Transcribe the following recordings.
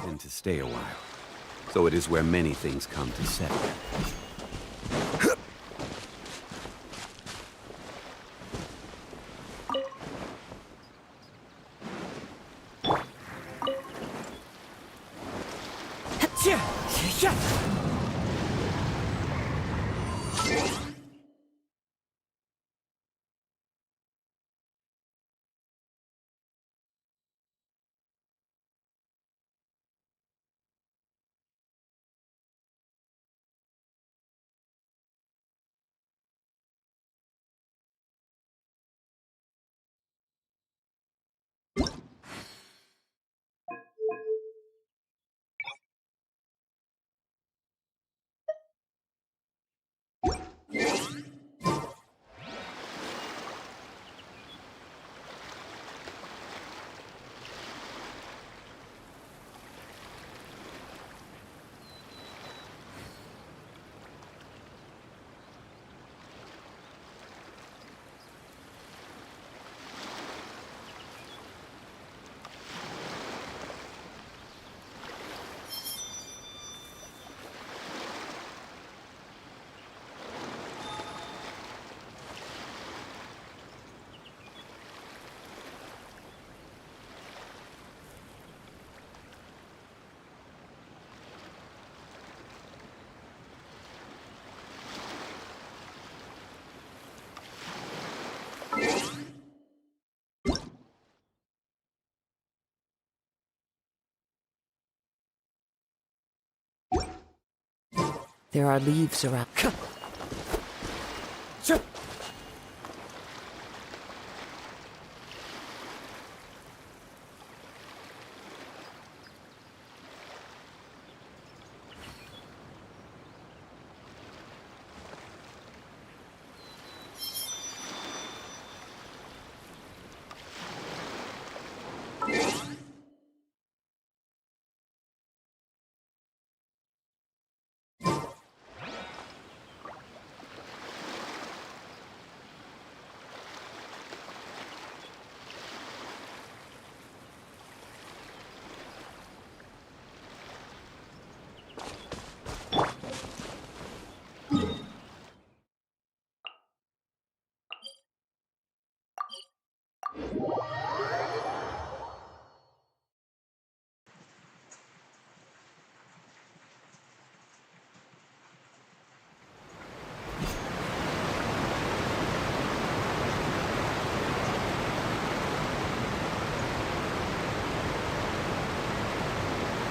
tend to stay a while. So it is where many things come to settle. There are leaves around.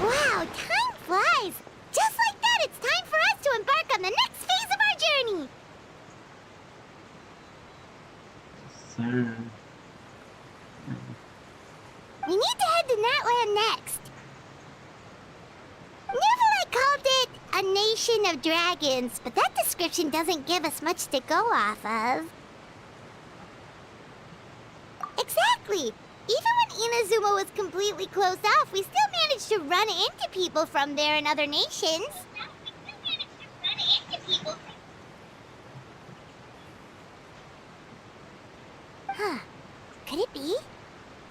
Wow, time flies! Just like that, it's time for us to embark on the next phase of our journey! Sir. We need to head to Natlan next. Neverlight called it a nation of dragons, but that description doesn't give us much to go off of. Exactly! Even when Inazuma was completely closed off, we still managed to run into people from there in other nations. Huh. Could it be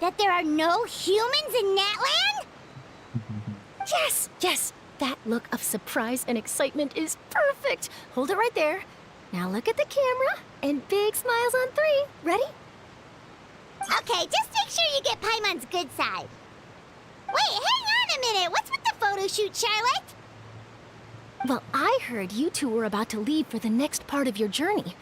that there are no humans in Natlan? Yes, yes! That look of surprise and excitement is perfect! Hold it right there. Now look at the camera, and big smiles on 3. Ready? Okay, just make sure you get Paimon's good side. Wait, hang on a minute! What's with the photo shoot, Charlotte? Well, I heard you two were about to leave for the next part of your journey.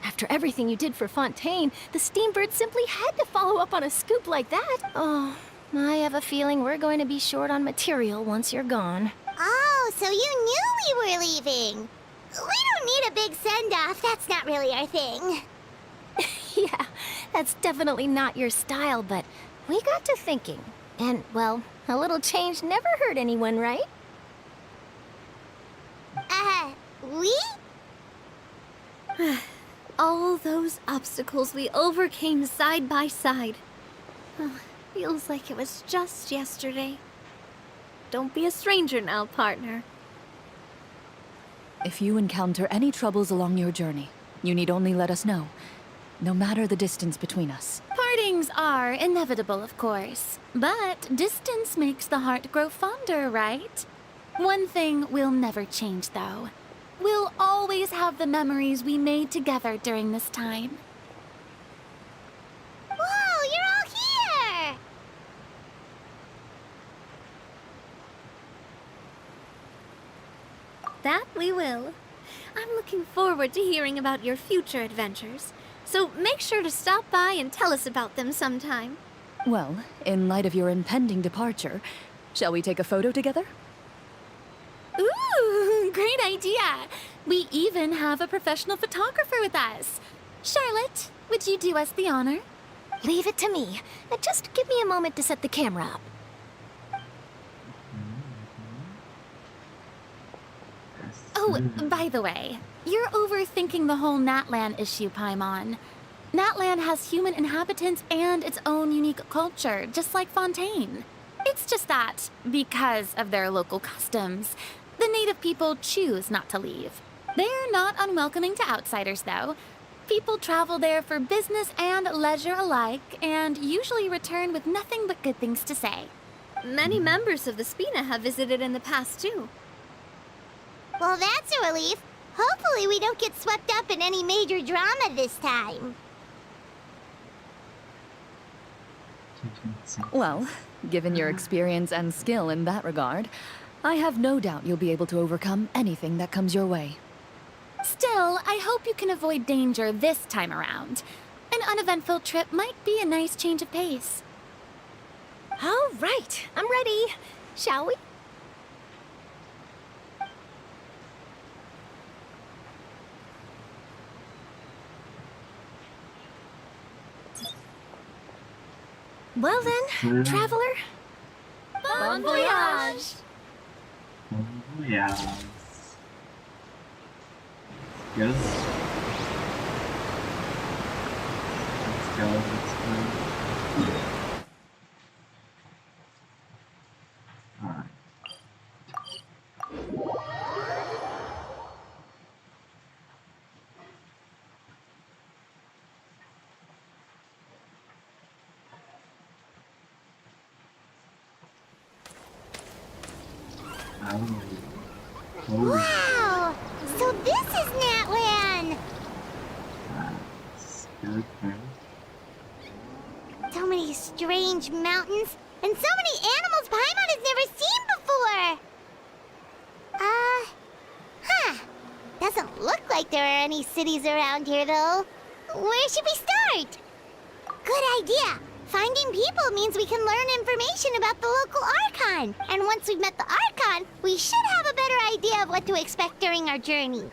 After everything you did for Fontaine, the Steambird simply had to follow up on a scoop like that. Oh, I have a feeling we're going to be short on material once you're gone. Oh, so you knew we were leaving. We don't need a big send-off. That's not really our thing. Yeah, that's definitely not your style, but we got to thinking. And, well, a little change never hurt anyone, right? We? All those obstacles we overcame side by side. Oh, feels like it was just yesterday. Don't be a stranger now, partner. If you encounter any troubles along your journey, you need only let us know, no matter the distance between us. Parting things are inevitable, of course. But distance makes the heart grow fonder, right? One thing will never change, though. We'll always have the memories we made together during this time. Whoa, you're all here! That we will. I'm looking forward to hearing about your future adventures. So make sure to stop by and tell us about them sometime. Well, in light of your impending departure, shall we take a photo together? Ooh, great idea! We even have a professional photographer with us. Charlotte, would you do us the honor? Leave it to me. Just give me a moment to set the camera up. Oh, by the way, you're overthinking the whole Natlan issue, Paimon. Natlan has human inhabitants and its own unique culture, just like Fontaine. It's just that, because of their local customs, the native people choose not to leave. They're not unwelcoming to outsiders, though. People travel there for business and leisure alike, and usually return with nothing but good things to say. Many members of the Spina have visited in the past, too. Well, that's a relief. Hopefully we don't get swept up in any major drama this time. Well, given your experience and skill in that regard, I have no doubt you'll be able to overcome anything that comes your way. Still, I hope you can avoid danger this time around. An uneventful trip might be a nice change of pace. All right, I'm ready. Shall we? Well then, traveler. Bon voyage! Oh, yeah. Yes. Let's go, let's go. Alright. Oh. Oh. Wow! So this is Natlan! That's good, man. So many strange mountains, and so many animals Paimon has never seen before! Doesn't look like there are any cities around here, though. Where should we start? Good idea! Finding people means we can learn information about the local Archon. And once we've met the Archon, we should have a better idea of what to expect during our journey.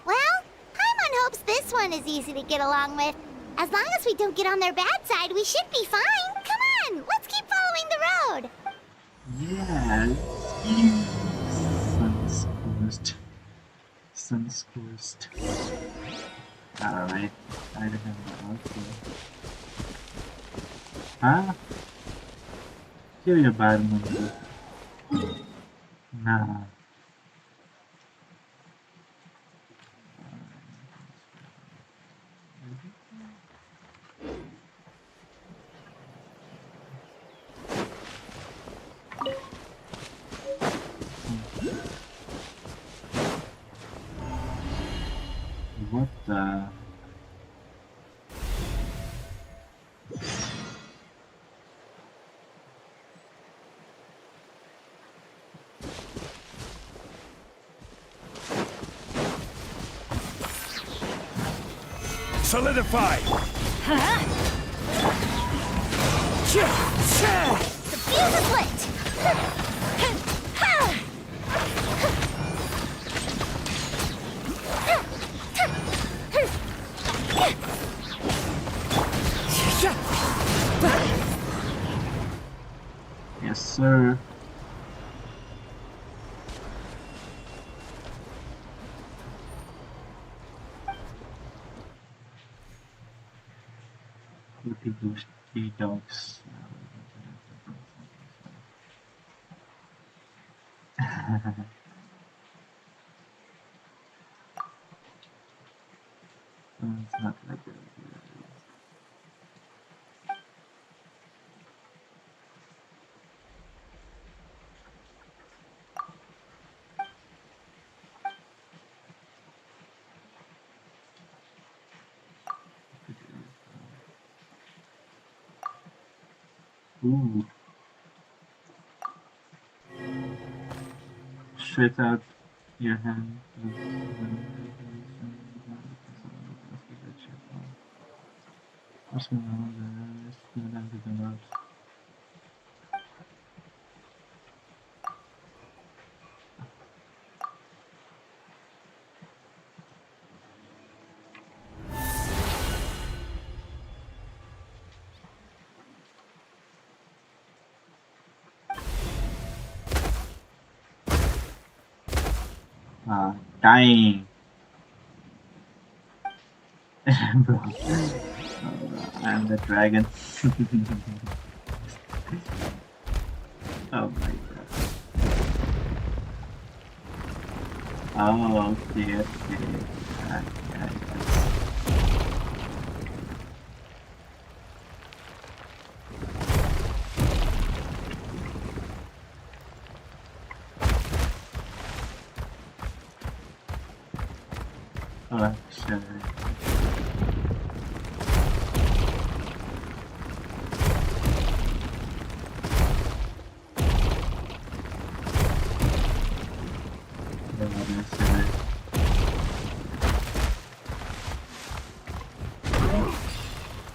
Well, Paimon hopes this one is easy to get along with. As long as we don't get on their bad side, we should be fine. Come on, let's keep following the road. Yes. Sun's cursed. Alright. I remember. Okay. Huh? Here you bad moon. Nah. What the? Solidify! The fuse is lit! Yes, sir. Look at those three dogs. It's not like that. Ooh. Straight out your hand. What's going on? Let's go down to the north. Dying. Bro. I'm the dragon. Oh my god. Oh, okay. Oh, shit.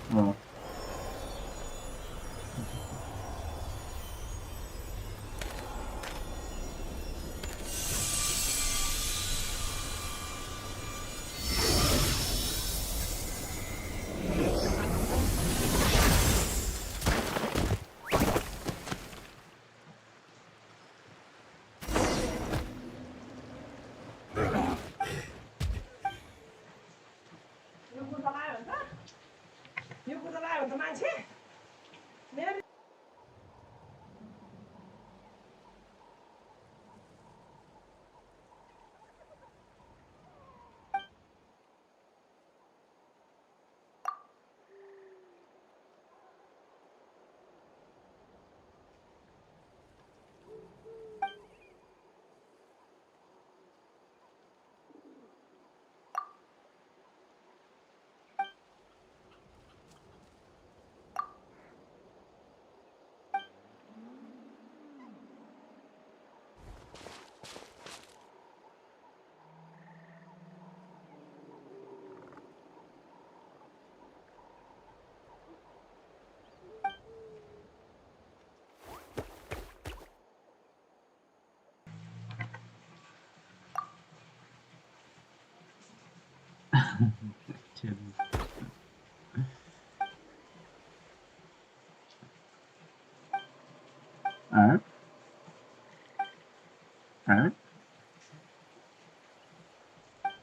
Oh.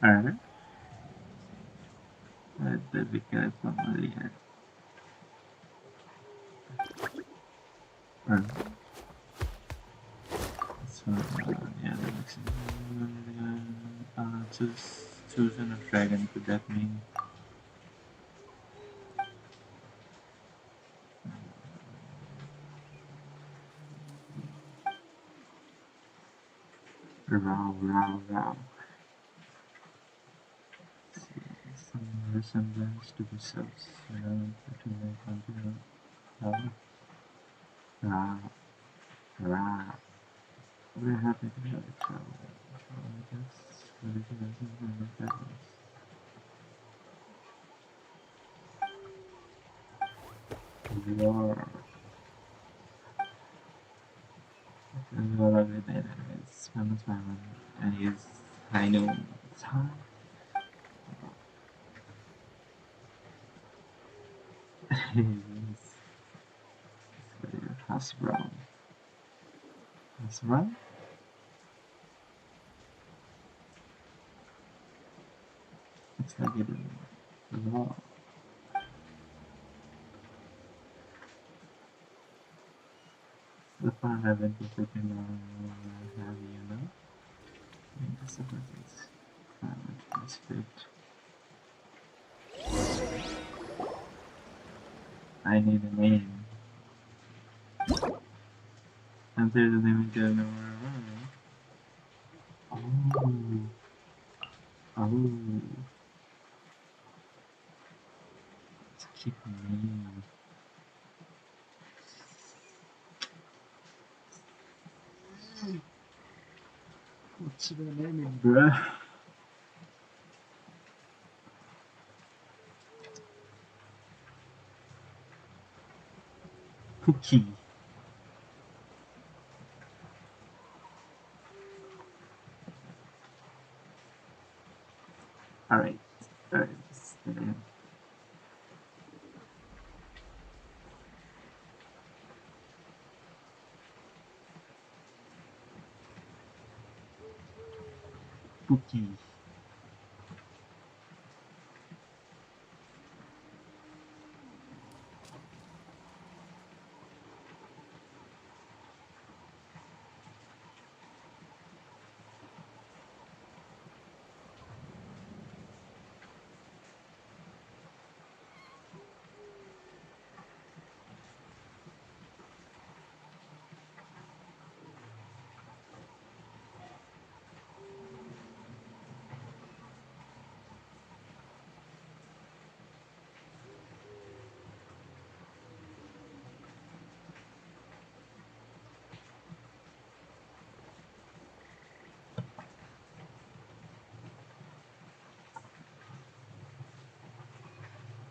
Alright. That we get from earlier. Alright. So, yeah, that makes sense. Choosing a dragon, could that mean? Row. Some resemblance to the cells around between the continent. Ra. We're happy to have a child. I guess Lore. Lore of it is famous man, and he is I know it's hard. It's Hasbro. Hasbro? It's like it is raw. The fun I've been perfecting have you know? I mean, this is climate respect. I need a name. Answer the name to number. Oh. Oh. Let's keep a name. What's the name, bruh? Cookie. Alright. Alright. That's the name. Cookie.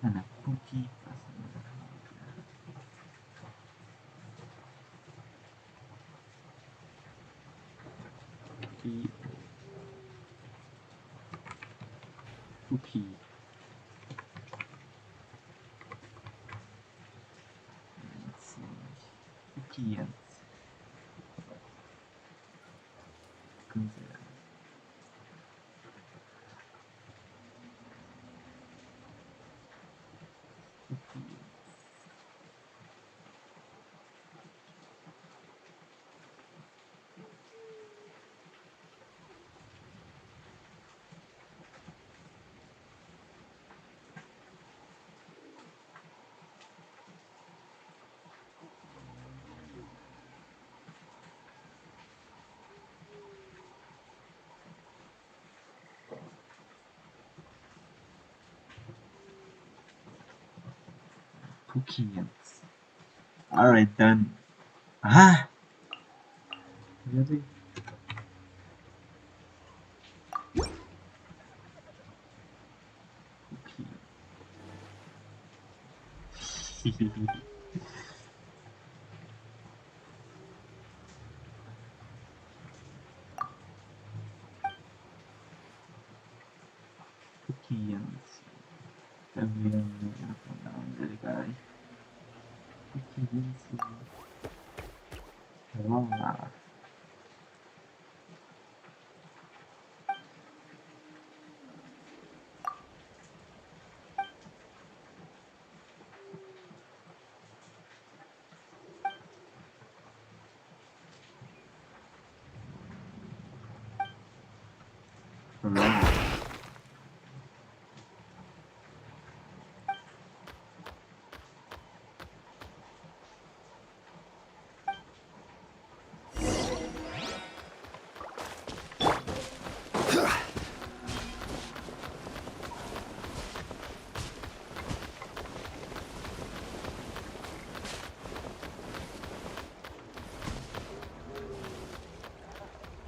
And a cookie. Cookie. Cookie. Let's see. Cookie and consider. Cookie. Cookie and. Alright, done. Ah! Really? Cookie. Cookie and. Everyone up and down there, guy. Cookie and. Wow. Wow.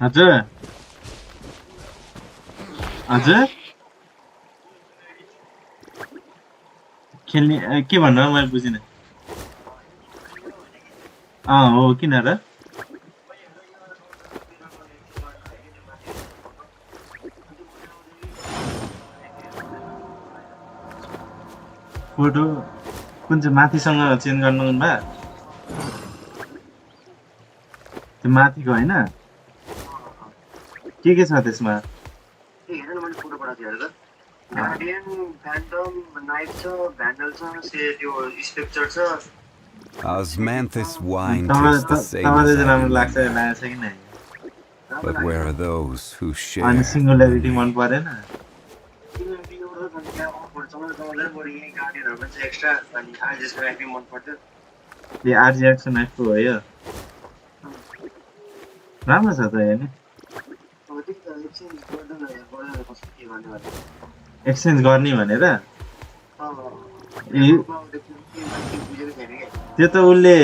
हजुर हजुर खेल्ने के भन्नु मैले बुझिनँ हो किन र photo कुन चाहिँ माथिसँग चेन्ज गर्नु भए त्यो माथिको हैन के छ त्यसमा हेर्न मैले फोटो पठाएको थिएँ हेर गार्डियन फ्यान्टम नाइट छ भ्यान्डल छ से त्यो स्पेक्टर छ Osmanthus wine tastes the same as but where are those who share? Singularity मन परेन मलाई त अझै बढी यही गार्डनहरुमा चाहिँ एक्स्ट्रा अनि आर्जेसको राख्ने मन पर्थ्यो यो आरजी एक्सन एफको हो यो राम्रो छ त हेर्ने अब त्यही त एक्सचेन्ज गर्दैन कस्तो के गर्ने भने एक्सचेन्ज गर्ने भनेर अब ए देखि के मान्छे बुझेको छैन के त्यो त उसले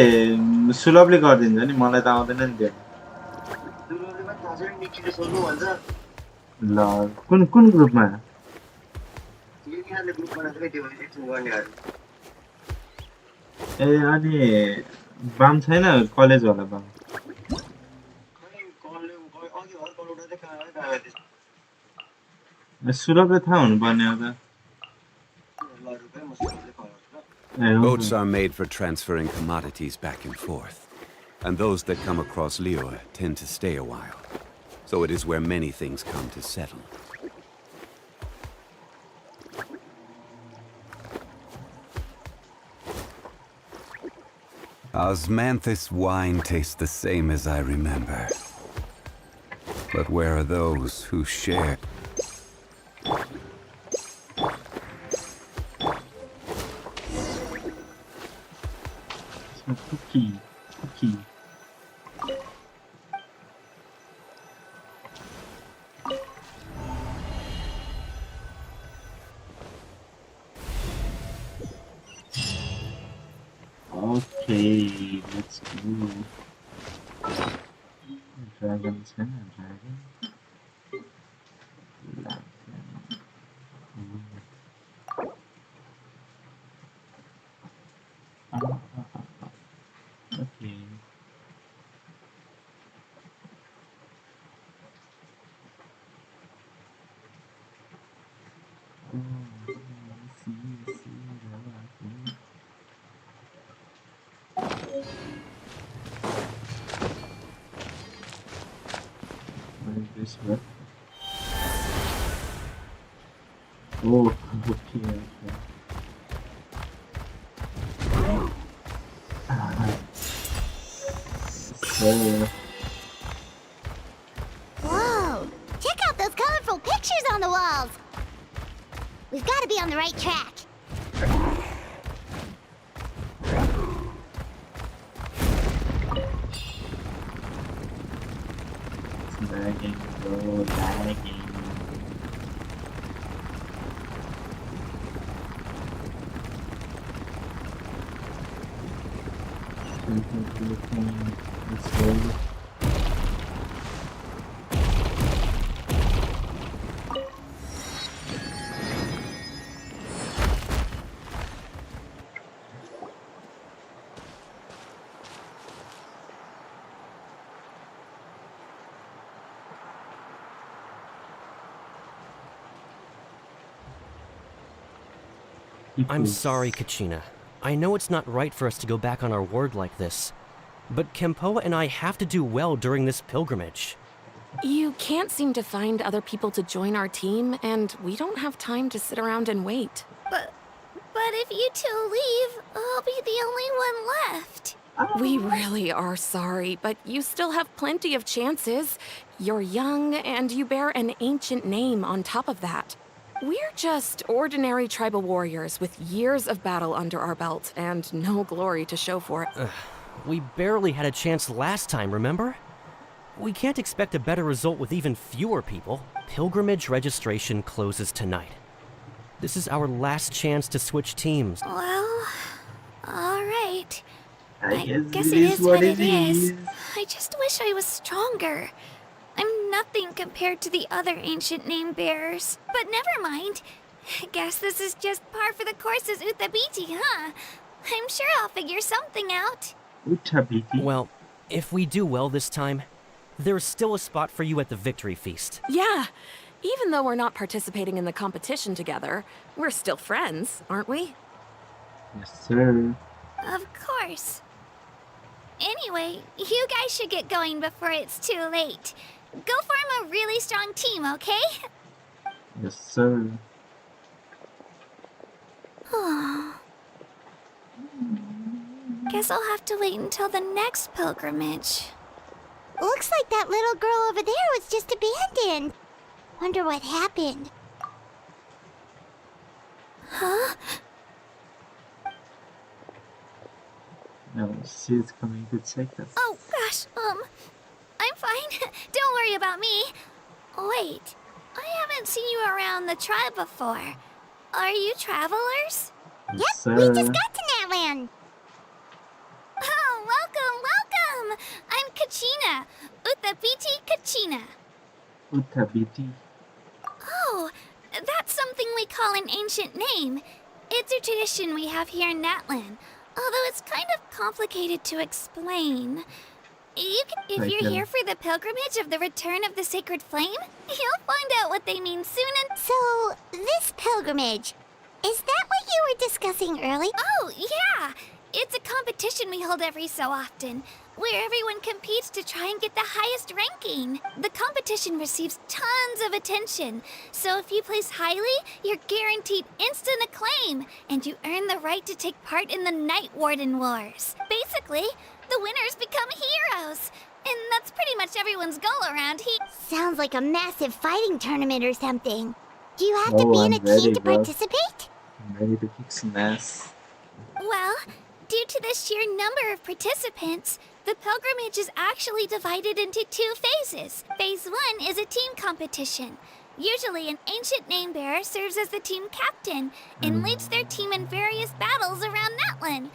सुलभले गरिदिन्छ नि मलाई त आउँदैन नि त्यो दुर्गाले पनि थाहा छैन निकिले सोध्नु भन्छ ल कुन कुन ग्रुपमा यिनीहरूले ग्रुप बनाएको त्यो एक्सचेन्ज गर्नेहरू ए अनि बाम छैन कलेजवाला बाम खै कलले अघि हर कल उठाउँदै कहाँ सुलभले थाहा हुनुपर्ने हो त ल रुपे म सोध्दै कल गर्छु ए हुन्छ Boats are made for transferring commodities back and forth, and those that come across Liyue tend to stay a while. So it is where many things come to settle. Osmanthus wine tastes the same as I remember. But where are those who share? cookie. Okay, let's go. Dragons and dragon. Okay. This one. Oh, okay. So, Whoa! Check out those colorful pictures on the walls! We've got to be on the right track. lagging, bro, lagging. Let's go. I'm sorry, Kachina. I know it's not right for us to go back on our word like this, but Kempoa and I have to do well during this pilgrimage. You can't seem to find other people to join our team, and we don't have time to sit around and wait. But if you two leave, I'll be the only one left. We really are sorry, but you still have plenty of chances. You're young, and you bear an ancient name on top of that. We're just ordinary tribal warriors with years of battle under our belt and no glory to show for it. We barely had a chance last time, remember? We can't expect a better result with even fewer people. Pilgrimage registration closes tonight. This is our last chance to switch teams. Well, alright. I guess it is what it is. I just wish I was stronger. I'm nothing compared to the other ancient name bearers. But never mind. Guess this is just par for the course as Utabiti, huh? I'm sure I'll figure something out. Utabiti? Well, if we do well this time, there's still a spot for you at the victory feast. Yeah, even though we're not participating in the competition together, we're still friends, aren't we? Yes, sir. Of course. Anyway, you guys should get going before it's too late. Go form a really strong team, okay? Yes, sir. Guess I'll have to wait until the next pilgrimage. Looks like that little girl over there was just abandoned. Wonder what happened. Huh? No, she's coming to check us. Oh, gosh, I'm fine. Don't worry about me. Wait, I haven't seen you around the tribe before. Are you travelers? Yes, Yep, sir. we just got to Natlan. Oh, welcome! I'm Kachina. Uthapiti Kachina. Utabiti. Oh, that's something we call an ancient name. It's a tradition we have here in Natlan, although it's kind of complicated to explain. If you're here for the pilgrimage of the return of the sacred flame, you'll find out what they mean soon and... So, this pilgrimage, is that what you were discussing earlier? Oh, yeah! It's a competition we hold every so often, where everyone competes to try and get the highest ranking. The competition receives tons of attention, so if you place highly, you're guaranteed instant acclaim, and you earn the right to take part in the Night Warden Wars. Basically, the winners become heroes, and that's pretty much everyone's goal around here. Sounds like a massive fighting tournament or something. Do you have to Oh, be in I'm a team ready, to bro. participate? I'm ready to kick some ass. Well, due to the sheer number of participants, the pilgrimage is actually divided into 2 phases. Phase 1 is a team competition. Usually, an ancient name bearer serves as the team captain and leads their team in various battles around Natlan.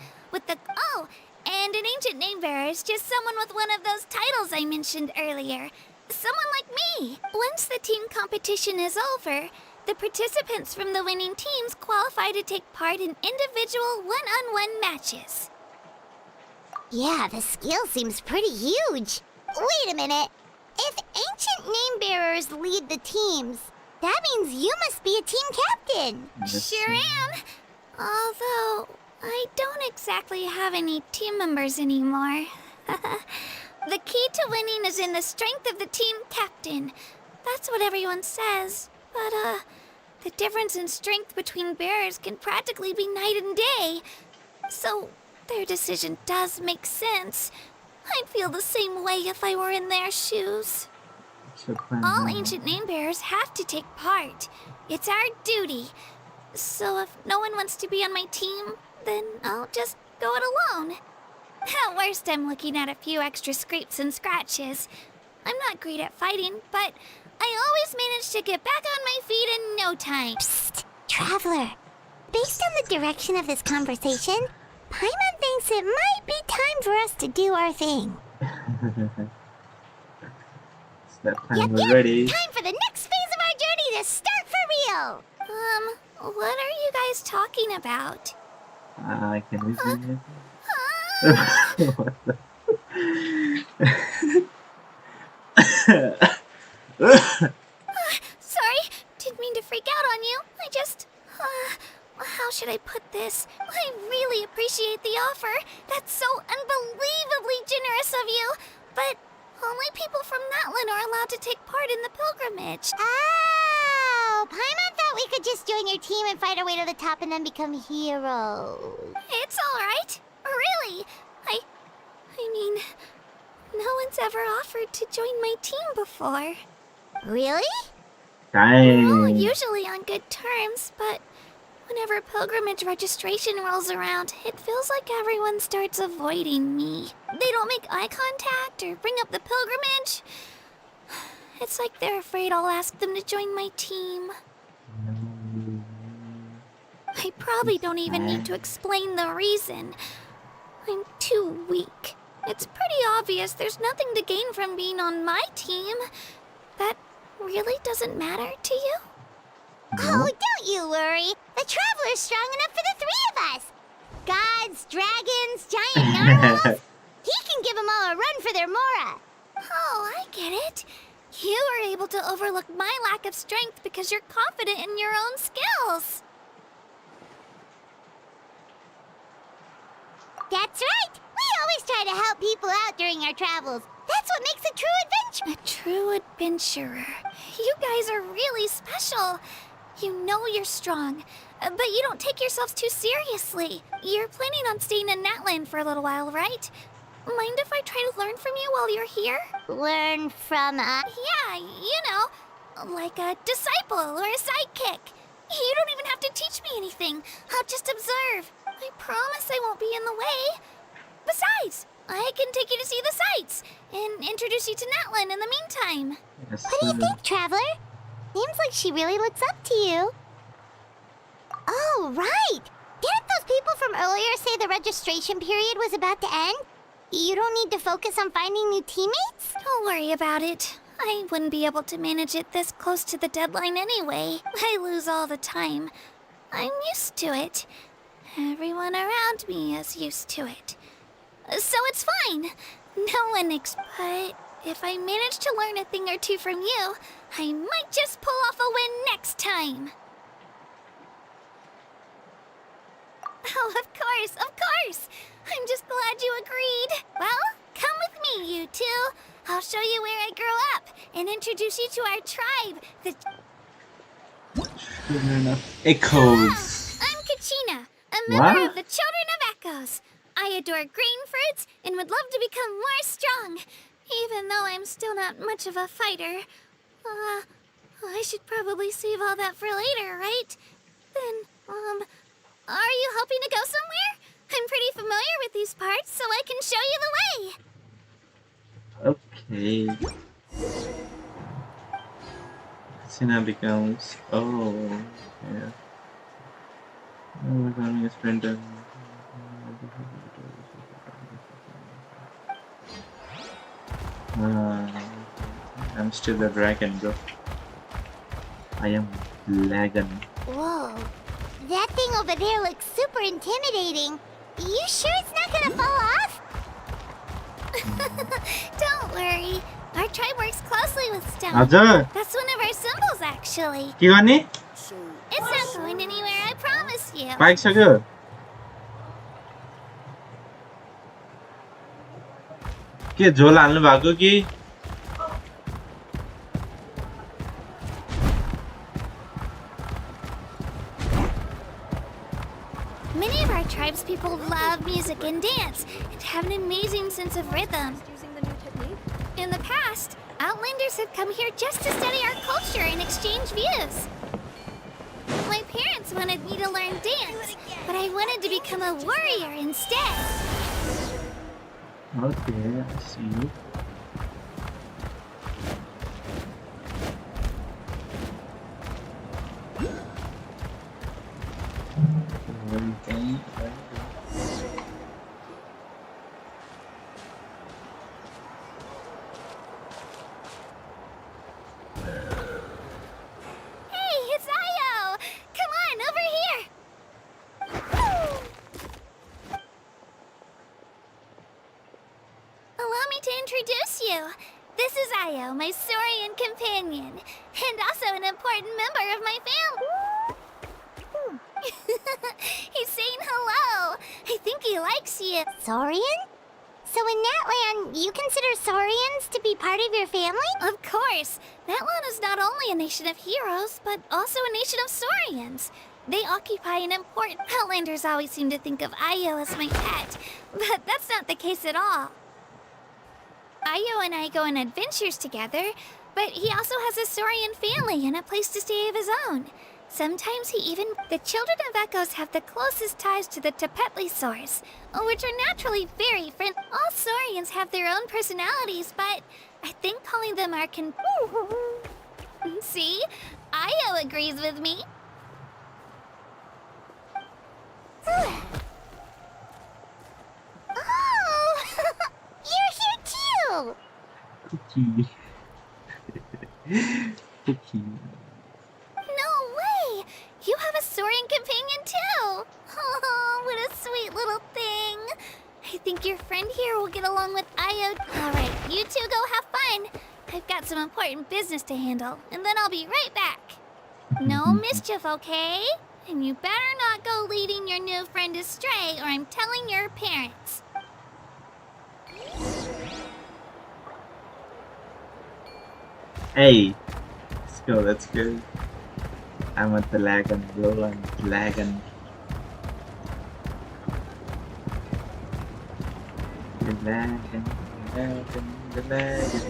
And an ancient name bearer is just someone with one of those titles I mentioned earlier. Someone like me. Once the team competition is over, the participants from the winning teams qualify to take part in individual one-on-one matches. Yeah, the scale seems pretty huge. Wait a minute. If ancient name bearers lead the teams, that means you must be a team captain. Sure am. Although, I don't exactly have any team members anymore. The key to winning is in the strength of the team captain. That's what everyone says. But, the difference in strength between bearers can practically be night and day. So, their decision does make sense. I'd feel the same way if I were in their shoes. All ancient name bearers have to take part. It's our duty. So if no one wants to be on my team, then I'll just go it alone. At worst, I'm looking at a few extra scrapes and scratches. I'm not great at fighting, but I always manage to get back on my feet in no time. Psst, Traveler. Based on the direction of this conversation, Paimon thinks it might be time for us to do our thing. It's that time we're ready. Time for the next phase of our journey to start for real. What are you guys talking about? Can we see it? What the... Sorry, didn't mean to freak out on you. I just... how should I put this? I really appreciate the offer. That's so unbelievably generous of you. But only people from Natlan are allowed to take part in the pilgrimage. Oh, Paimon thought we could just join your team and fight our way to the top and then become heroes. It's alright. Really. I mean, no one's ever offered to join my team before. Really? Dang. We're all usually on good terms, but whenever pilgrimage registration rolls around, it feels like everyone starts avoiding me. They don't make eye contact or bring up the pilgrimage. It's like they're afraid I'll ask them to join my team. I probably don't even need to explain the reason. I'm too weak. It's pretty obvious there's nothing to gain from being on my team. That really doesn't matter to you? Oh, don't you worry. The Traveler's strong enough for the 3 of us. Gods, dragons, giant narwhals. He can give them all a run for their Mora. Oh, I get it. You were able to overlook my lack of strength because you're confident in your own skills. That's right. We always try to help people out during our travels. That's what makes a true adventure. A true adventurer. You guys are really special. You know you're strong, but you don't take yourselves too seriously. You're planning on staying in Natlan for a little while, right? Mind if I try to learn from you while you're here? Learn from us? Yeah, you know, like a disciple or a sidekick. You don't even have to teach me anything. I'll just observe. I promise I won't be in the way. Besides, I can take you to see the sights and introduce you to Natlan in the meantime. Yes, What do you think, Traveler? Seems like she really looks up to you. Oh, right! Didn't those people from earlier say the registration period was about to end? You don't need to focus on finding new teammates? Don't worry about it. I wouldn't be able to manage it this close to the deadline anyway. I lose all the time. I'm used to it. Everyone around me is used to it. So it's fine. No one but if I manage to learn a thing or two from you, I might just pull off a win next time. Oh, of course, of course! I'm just glad you agreed. Well, come with me, you two. I'll show you where I grew up and introduce you to our tribe, the... Sure enough. Echoes. I'm Kachina, a member of the Children of Echoes. I adore green fruits and would love to become more strong, even though I'm still not much of a fighter. I should probably save all that for later, right? Then, are you hoping to go somewhere? I'm pretty familiar with these parts, so I can show you the way. Okay. Sina becomes. Oh, yeah. Becoming a sprinter. I'm still a dragon, bro. I am dragon. Whoa. That thing over there looks super intimidating. You sure it's not gonna fall off? Don't worry. Our tribe works closely with stone. Aja. That's one of our symbols, actually. Ki garne? It's not going anywhere, I promise you. Bike सक्यो? के झोल हाल्नु भएको कि? Many of our tribespeople love music and dance and have an amazing sense of rhythm. In the past, Outlanders have come here just to study our culture and exchange views. My parents wanted me to learn dance, but I wanted to become a warrior instead. Okay, I see. My Saurian companion, and also an important member of my family. He's saying hello. I think he likes you. Saurian? So in Natlan, you consider Saurians to be part of your family? Of course. Natlan is not only a nation of heroes, but also a nation of Saurians. They occupy an important... Outlanders always seem to think of Ayo as my pet, but that's not the case at all. Ayo and I go on adventures together, but he also has a Saurian family and a place to stay of his own. Sometimes he even... The Children of Echoes have the closest ties to the Tepetli Saurs, which are naturally very friendly. All Saurians have their own personalities, but I think calling them our See? Ayo agrees with me. Oh! You're here too! Cookie. Cookie. No way! You have a Saurian companion too! Oh, what a sweet little thing! I think your friend here will get along with Ayo. Alright, you two go have fun. I've got some important business to handle, and then I'll be right back. No mischief, okay? And you better not go leading your new friend astray, or I'm telling your parents. Hey, let's go, let's go. I'm a dragon, bro, I'm a dragon.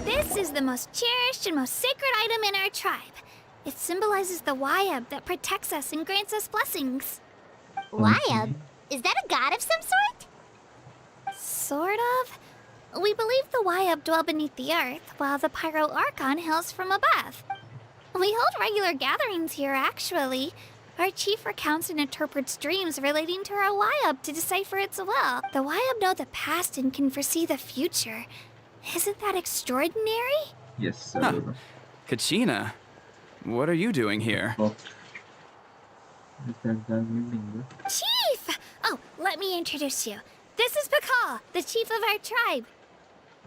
This is the most cherished and most sacred item in our tribe. It symbolizes the Wayab that protects us and grants us blessings. Wayab? Is that a god of some sort? Sort of. We believe the Wayab dwell beneath the earth, while the Pyro Archon hails from above. We hold regular gatherings here, actually. Our chief recounts and interprets dreams relating to our Wayab to decipher its will. The Wayab know the past and can foresee the future. Isn't that extraordinary? Yes, sir. Kachina, what are you doing here? Oh. Is that the Chief! Oh, let me introduce you. This is Pakal, the chief of our tribe.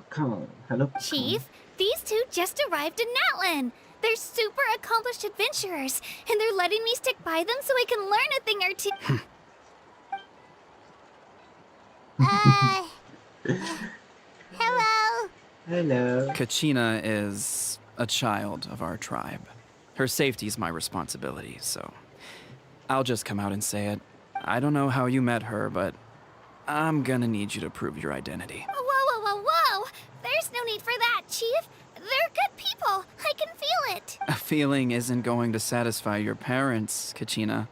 Pakal. Hello, Pakal. Chief, these two just arrived in Natlan. They're super accomplished adventurers, and they're letting me stick by them so I can learn a thing or two. Hello. Hello. Kachina is a child of our tribe. Her safety's my responsibility, so I'll just come out and say it. I don't know how you met her, but I'm gonna need you to prove your identity. Whoa, whoa, whoa, whoa! There's no need for that, Chief. They're good people. I can feel it. A feeling isn't going to satisfy your parents, Kachina.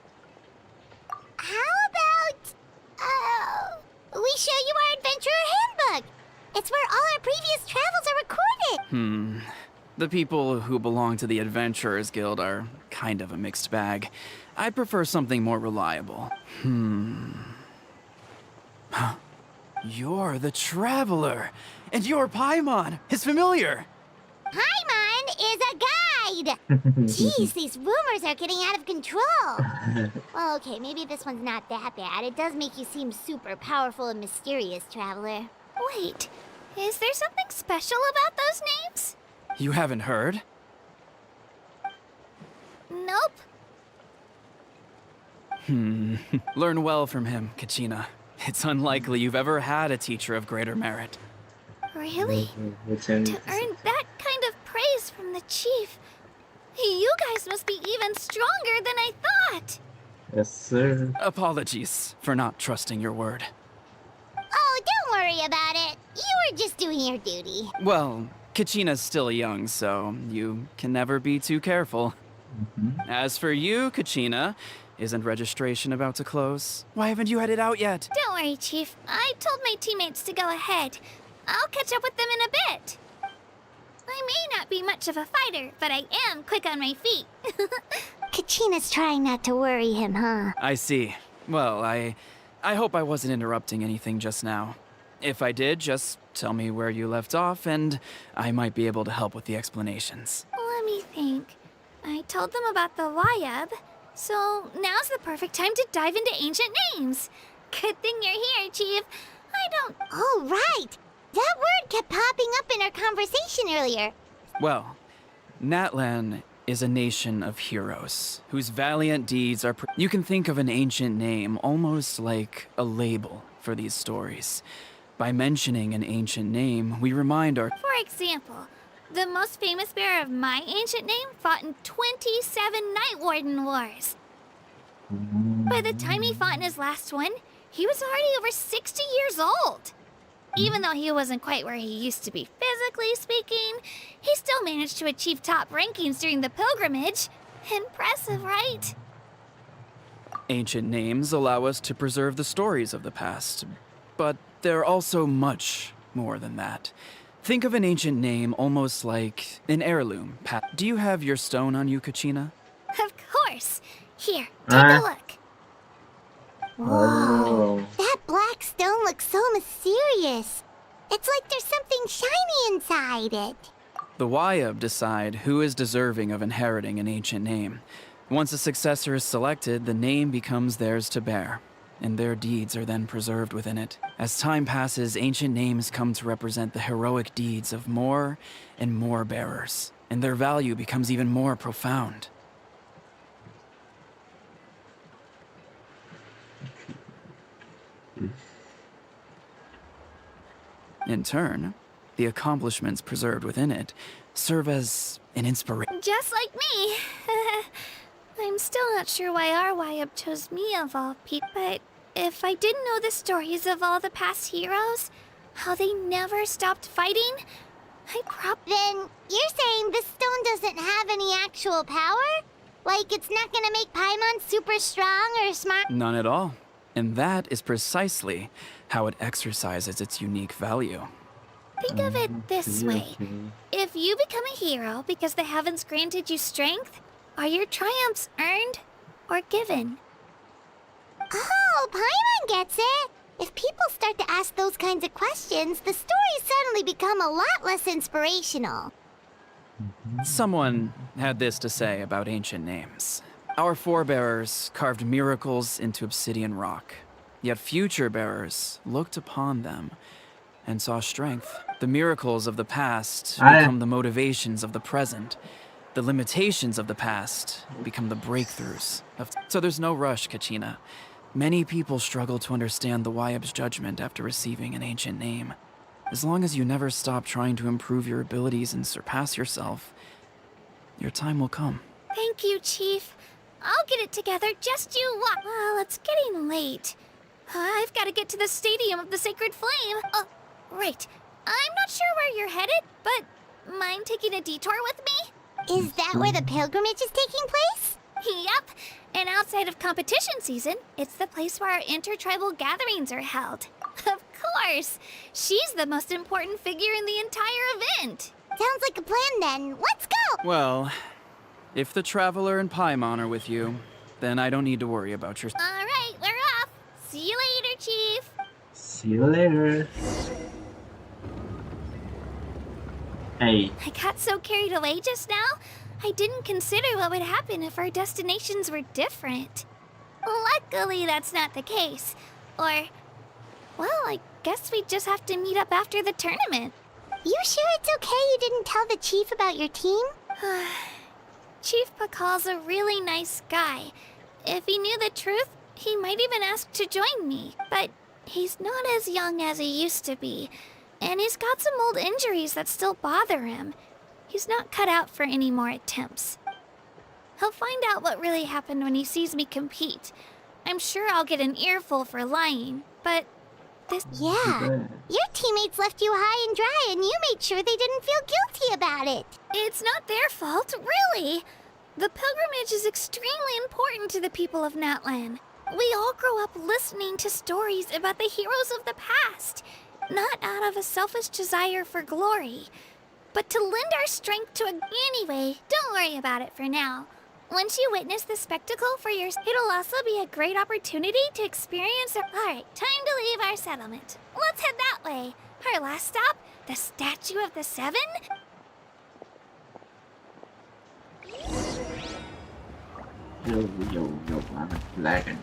How about, we show you our adventurer handbook? It's where all our previous travels are recorded. The people who belong to the Adventurers Guild are kind of a mixed bag. I'd prefer something more reliable. You're the Traveler, and you're Paimon, his familiar. Paimon is a guide. Jeez, these rumors are getting out of control. Well, okay, maybe this one's not that bad. It does make you seem super powerful and mysterious, Traveler. Wait, is there something special about those names? You haven't heard? Nope. Learn well from him, Kachina. It's unlikely you've ever had a teacher of greater merit. Really? To earn that kind of praise from the chief, you guys must be even stronger than I thought. Yes, sir. Apologies for not trusting your word. Oh, don't worry about it. You were just doing your duty. Well, Kachina's still young, so you can never be too careful. As for you, Kachina, isn't registration about to close? Why haven't you headed out yet? Don't worry, Chief. I told my teammates to go ahead. I'll catch up with them in a bit. I may not be much of a fighter, but I am quick on my feet. Kachina's trying not to worry him, huh? I see. Well, I hope I wasn't interrupting anything just now. If I did, just tell me where you left off, and I might be able to help with the explanations. Let me think. I told them about the Wayab, so now's the perfect time to dive into ancient names. Good thing you're here, Chief. I don't... Oh, right. That word kept popping up in our conversation earlier. Well, Natlan is a nation of heroes whose valiant deeds are... You can think of an ancient name almost like a label for these stories. By mentioning an ancient name, we remind our... For example, the most famous bearer of my ancient name fought in 27 Night Warden Wars. By the time he fought in his last one, he was already over 60 years old. Even though he wasn't quite where he used to be physically speaking, he still managed to achieve top rankings during the pilgrimage. Impressive, right? Ancient names allow us to preserve the stories of the past, but they're also much more than that. Think of an ancient name almost like an heirloom. Do you have your stone on you, Kachina? Of course. Here, take a look. Whoa, that black stone looks so mysterious. It's like there's something shiny inside it. The Wayab decide who is deserving of inheriting an ancient name. Once a successor is selected, the name becomes theirs to bear, and their deeds are then preserved within it. As time passes, ancient names come to represent the heroic deeds of more and more bearers, and their value becomes even more profound. In turn, the accomplishments preserved within it serve as an inspiration. Just like me. I'm still not sure why our Wayab chose me of all people, but if I didn't know the stories of all the past heroes, how they never stopped fighting, Then you're saying this stone doesn't have any actual power? Like it's not gonna make Paimon super strong or smart? None at all. And that is precisely how it exercises its unique value. Think of it this way. If you become a hero because the heavens granted you strength, are your triumphs earned or given? Oh, Paimon gets it! If people start to ask those kinds of questions, the stories suddenly become a lot less inspirational. Someone had this to say about ancient names. Our forebears carved miracles into obsidian rock, yet future bearers looked upon them and saw strength. The miracles of the past become the motivations of the present. The limitations of the past become the breakthroughs of... So there's no rush, Kachina. Many people struggle to understand the Wyeb's judgment after receiving an ancient name. As long as you never stop trying to improve your abilities and surpass yourself, your time will come. Thank you, Chief. I'll get it together, just you watch. Well, it's getting late. I've got to get to the Stadium of the Sacred Flame. Right. I'm not sure where you're headed, but mind taking a detour with me? Is that where the pilgrimage is taking place? Yep. And outside of competition season, it's the place where our intertribal gatherings are held. Of course. She's the most important figure in the entire event. Sounds like a plan then. Let's go! Well, if the Traveler and Paimon are with you, then I don't need to worry about your... All right, we're off. See you later, Chief. See you later. Hey. I got so carried away just now, I didn't consider what would happen if our destinations were different. Luckily, that's not the case. Or, well, I guess we just have to meet up after the tournament. You sure it's okay you didn't tell the chief about your team? Chief Pakal's a really nice guy. If he knew the truth, he might even ask to join me. But he's not as young as he used to be. And he's got some old injuries that still bother him. He's not cut out for any more attempts. He'll find out what really happened when he sees me compete. I'm sure I'll get an earful for lying, but this... Yeah, your teammates left you high and dry and you made sure they didn't feel guilty about it. It's not their fault, really. The pilgrimage is extremely important to the people of Natlan. We all grow up listening to stories about the heroes of the past, not out of a selfish desire for glory, but to lend our strength to a... Anyway, don't worry about it for now. Once you witness the spectacle for yourself, it'll also be a great opportunity to experience... Alright, time to leave our settlement. Let's head that way. Our last stop, the Statue of the Seven? Yo, I'm a dragon.